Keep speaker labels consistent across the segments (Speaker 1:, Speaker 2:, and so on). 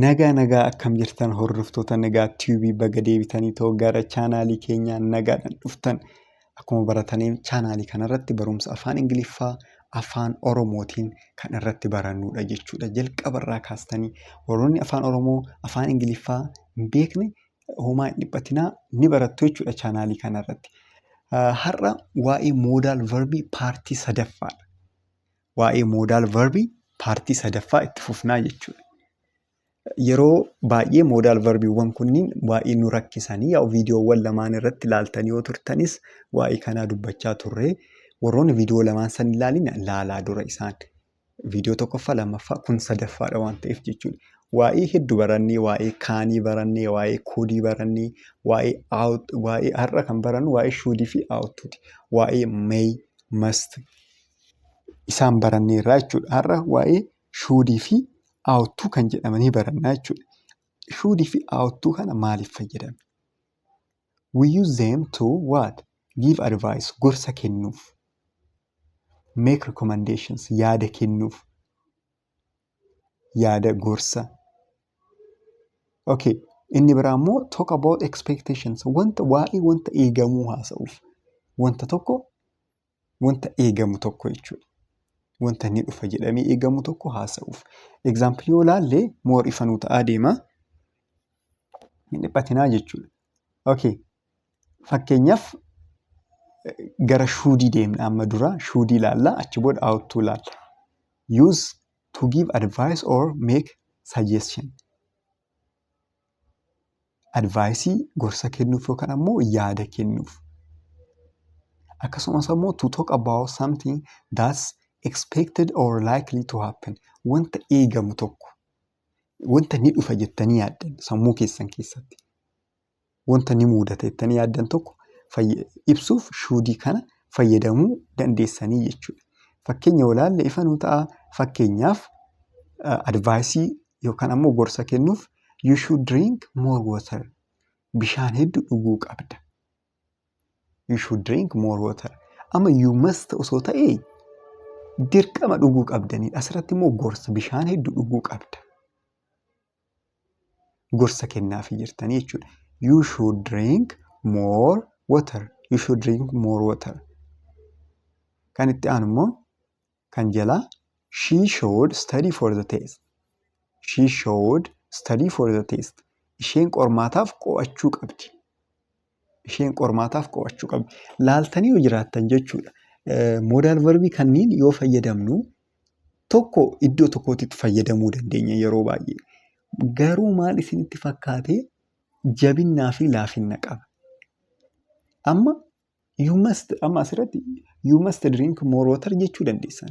Speaker 1: Nagaa akkam jirtan hordoftoota Nagaa TV baga deebitanii gara chaanaalii keenyaa nagaadhaan dhuftan. Akkuma barataniin chaanaalii kanarratti barumsa afaan Ingiliffaa afaan Oromootiin kan irratti barannudha jechuudha. Jalqabarraa kaastanii warroonni afaan Oromoo afaan Ingiliffaa hin beekne homaa hin dhiphatinaa ni barattu jechuudha chaanaalii kanarratti. Har'a waa'ee moodaal verbii paartii sadaffaadha. Waa'ee moodaal verbii paartii sadaffaa itti fufnaa jechuudha. Yeroo baay'ee moodaal verbiiwwan kunniin waa'ee nu rakkisanii viidiyoowwan lamaan irratti ilaaltanii yoo turtanis waa'ee kanaa dubbachaa turre. Warroonni viidiyoo lamaan san ilaalin laalaa dura isaan. Viidiyoo tokkoffaa lammaffaa kun sadaffaadha waan ta'eef jechuudha. Waa'ee hedduu barannee waa'ee kaanii barannee waa'ee koodii barannee waa'ee har'a kan barannu waa'ee shuudii fi aawuttuuti. Waa'ee may must isaan baranneerraa jechuudha. Har'a waa'ee shuudii fi aawuttuu kan jedhamanii barannaa jechuudha. Shuudii fi aawuttuu kana maaliif fayyadamu? We use them to what? Give advice, gorsa kennuuf. Make recommendations, yaada kennuuf. Yaada gorsa. Okay, inni biraa immoo talk about expectations. Wanta eegamuu haasa'uuf. Wanta tokko, wanta eegamu tokko jechuudha. Wanta inni dhufa jedhamee eegamu tokko haasa'uuf. Example yoo ilaalle moor ifa nuu ta'aa deema. Hin dhiphatinaa jechuudha. Okay. Fakkeenyaaf gara shuudii deemna amma dura shuudii ilaalla achi booda aawuttuu ilaalla. Use to give advice or make suggestion. Advaayisii gorsa kennuuf yookaan ammoo yaada kennuuf. Akkasumas ammoo to talk about something that's expected or likely to happen. Wanta eegamu tokko. Wanta ni dhufa jettanii yaaddan sammuu keessan keessatti. Wanta ni mudata jettanii yaaddan tokko ibsuuf shuudii kana fayyadamuu dandeessanii jechuudha. Fakkeenya yoo ilaalle ifa nuu ta'a. Fakkeenyaaf advaayisii yookaan ammoo gorsa kennuuf you should drink more water. Bishaan hedduu dhuguu qabda. You should drink more water. Amma you must osoo ta'ee dirqama dhuguu qabdanii asirratti immoo gorsa bishaan hedduu dhuguu qabda. Gorsa kennaafii jirtanii jechuudha. You should drink more water. You should drink more water. Kan itti aanu immoo kan jalaa she should study for the test. She should study for the test. Isheen qormaataaf qo'achuu qabdi. Isheen qormaataaf qo'achuu qabdi. Laaltanii yoo jiraattan jechuudha. Moodaal verbii kanniin yoo fayyadamnu tokko iddoo tokkootitti fayyadamuu dandeenya yeroo baay'ee. Garuu maal isinitti fakkaatee jabinnaa fi laafinna qaba. Amma asirratti you must drink more water jechuu dandeessan.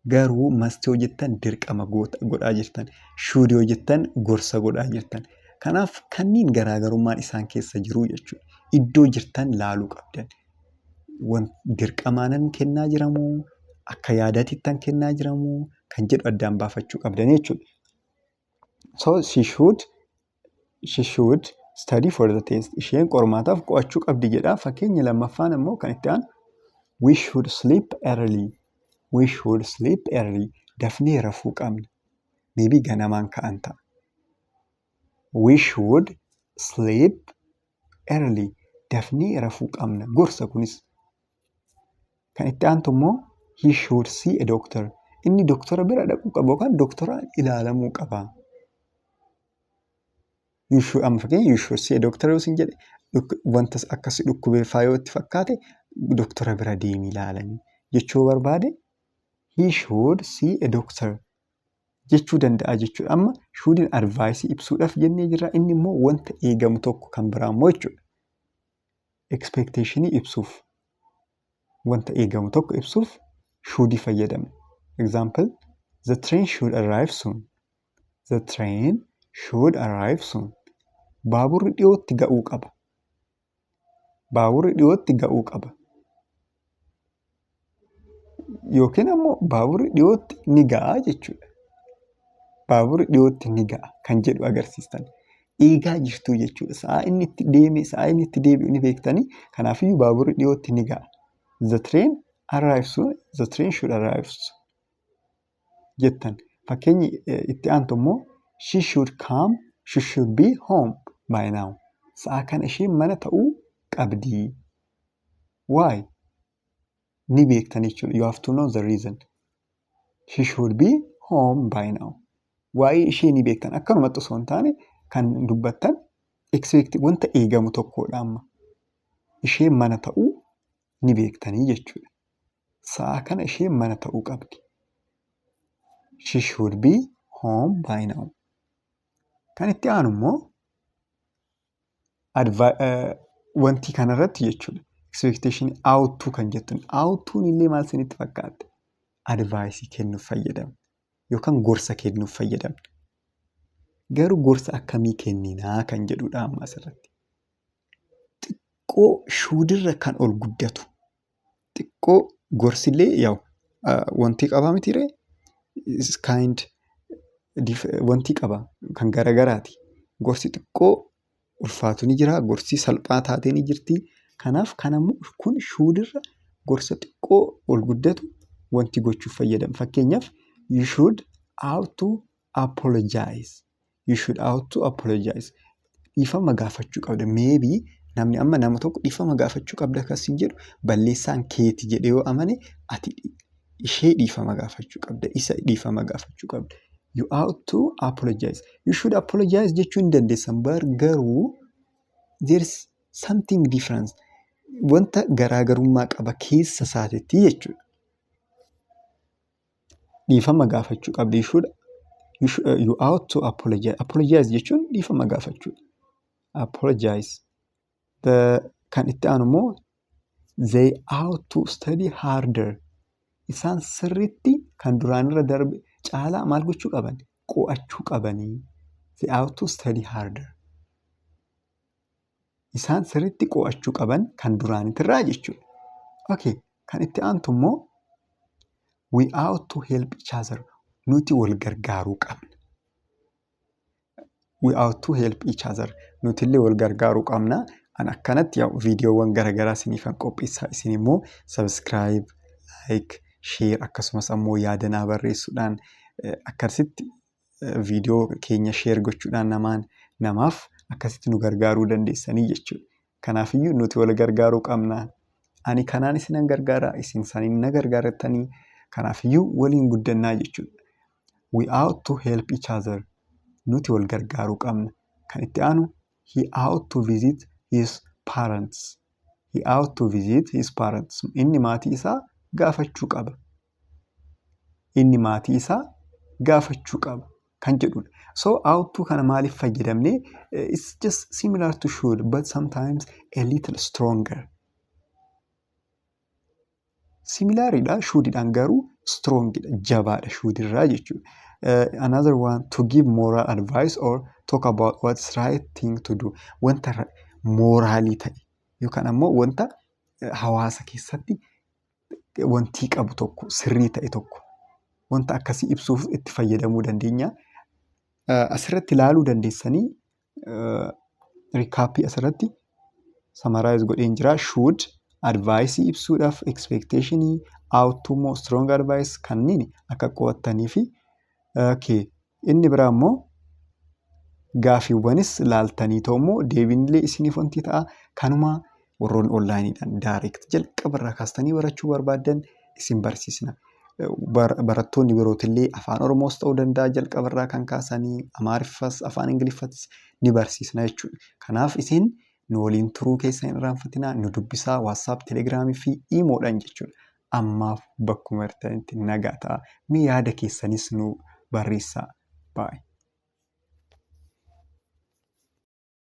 Speaker 1: Garuu must yoo jettan dirqama godhaa jirtan. Should yoo jettan gorsa godhaa jirtan. Kanaaf kanniin garaagarummaan isaan keessa jiru jechuudha. Iddoo jirtan laaluu qabdan. Dirqamaanan kennaa jiramoo akka yaadaatittan kennaa jiramoo kan jedhu addaan baafachuu qabdan jechuudha. So she should study for the test. Isheen qormaataaf qo'achuu qabdi jedha. Fakkeenya lammaffaan immoo kan itti aanu we should sleep early. We should sleep early. Dafnee rafuu qabna. Maybe ganamaan ka'an ta'a. We should sleep early. Dafnee rafuu qabna. Gorsa kunis. Kan itti aantu immoo he should see a doctor. Inni doktora bira dhaquu qaba yookaan doktora ilaalamuu qaba. You should see a doctor yoo isin jedhe wanta akkasii dhukkubeeffaa yoo itti fakkaate doktora bira deemi ilaalanii jechuu barbaade he should see a doctor jechuu danda'a jechuudha. Amma shuudiin advaayisii ibsuudhaaf jennee jirra. Inni immoo wanta eegamu tokko kan biraa immoo jechuudha. Expectationii ibsuuf. Wanta eegamu tokko ibsuuf shuudii fayyadamna. Example, the train should arrive soon. The train should arrive soon. Baaburri dhiyootti ga'uu qaba. Baaburri dhiyootti ga'uu qaba. Yookiin ammoo baaburri dhiyootti ni ga'a jechuudha. Baaburri dhiyootti ni ga'a kan jedhu agarsiistan. Eegaa jirtuu jechuudha. Sa'aa inni itti deeme, sa'aa inni itti deebi'u ni beektanii. Kanaafiyyuu baaburri dhiyootti ni ga'a. The train arrives soon. The train should arrive soon. Jettan. Fakkeenyi itti aantu immoo She should come. She should be home by now. Sa'a kana isheen mana ta'uu qabdi. Why? Ni beektan jechuudha. You have to know the reason. She should be home by now. Waa'ee ishee ni beektan. Akkanumatti osoo hin taane kan dubbattan expect wanta eegamu tokkodha amma. Isheen mana ta'uu ni beektanii jechuudha. Sa'a kana isheen mana ta'uu qabdi. She should be home by now. Kan itti aanu immoo wanti kanarratti jechuudha. Expectation ought to kan jettuun. Ought to illee maal isinitti fakkaate? Advice kennuuf fayyadamna. Yookaan gorsa kennuuf fayyadamna. Garuu gorsa akkamii kenninaa kan jedhudha amma asirratti. Xiqqoo shuudirra kan ol guddatu. Xiqqoo gorsillee yaa'u wanti qabaa mitiiree? Kind wanti qaba kan garagaraati. Gorsi xiqqoo ulfaatu ni jira. Gorsi salphaa taatee ni jirti. Kanaaf kanammoo kun shuudirra gorsa xiqqoo ol guddatu wanti gochuuf fayyadama. Fakkeenyaaf you should ought to apologize. You should ought to apologize. Dhiifama gaafachuu qabda. Maybe namni amma nama tokko dhiifama gaafachuu qabda akkasiin jedhu balleessaan keeti jedhee yoo amane ati ishee dhiifama gaafachuu qabda. Isa dhiifama gaafachuu qabda. You ought to apologize. You should apologize jechuun dandeessan garuu there's something different. Wanta garaagarummaa qaba keessa isaatetti jechuudha. Dhiifama gaafachuu qabda. You ought to apologize. Apologize jechuun dhiifama gaafachuu. Apologize. Kan itti aanu immoo they ought to study harder. Isaan sirriitti kan duraanirra darbe caalaa maal gochuu qaban? Qo'achuu qabanii. They ought to study harder. Isaan sirriitti qo'achuu qaban kan duraanitirraa jechuudha. Okay. Kan itti aantu immoo we ought to help each other. Nuti wal gargaaruu qabna. We ought to help each other. Nuti illee wal gargaaruu qabna. An akkanatti viidiyoowwan garagaraa isiniifan qopheessaa. Isin immoo subscribe, like, share akkasumas ammoo yaadanaa barreessuudhaan akkasitti viidiyoo keenya share gochuudhaan namaaf akkasitti nu gargaaruu dandeessanii jechuudha. Kanaafiyyuu nuti wal gargaaruu qabna. Ani kanaan isinan gargaara, isin saniin na gargaarattanii. Kanaafiyyuu waliin guddannaa jechuudha. We ought to help each other. Nuti wal gargaaruu qabna. Kan itti aanu he ought to visit his parents. He ought to visit his parents. Inni maatii isaa gaafachuu qaba. Inni maatii isaa gaafachuu qaba kan jedhudha. So ought to kana maaliif fayyadamne? It's just similar to should but sometimes a little stronger. Similaridha shouldidhaan garuu strongidha, jabaadha shoudirraa jechuudha. Another one, to give moral advice or talk about what's right thing to do. Wanta moraalii ta'e yookaan ammoo wanta hawaasa keessatti wanti qabu tokko sirrii ta'e tokko wanta akkasii ibsuuf itti fayyadamuu dandeenya. Asirratti ilaaluu dandeessanii recap asirratti summarize godheen jira. Should advice ibsuudhaaf, expectation, ought to more strong advice kanneen akka qo'attanii fi inni biraa immoo gaafiiwwanis laaltanii ta'ummoo deebinillee isiniif wanti ta'a. Kanuma warroon onlaayiniidhaan direct jalqabarraa kaastanii barachuu barbaadan isin barsiisna. Barattoonni birootillee afaan Oromoos ta'uu danda'a jalqabarraa kan kaasanii Amaariffas afaan Ingiliffatis ni barsiisna jechuudha. Kanaaf isin nu waliin turuu keessan hin irraanfatinaa. Nu dubbisaa WhatsApp, Telegiraamii fi Imoodhaan jechuudha. Ammaaf bakkuma jirtanitti nagaa ta'a. Mee yaada keessanis nu barreessaa. Bye.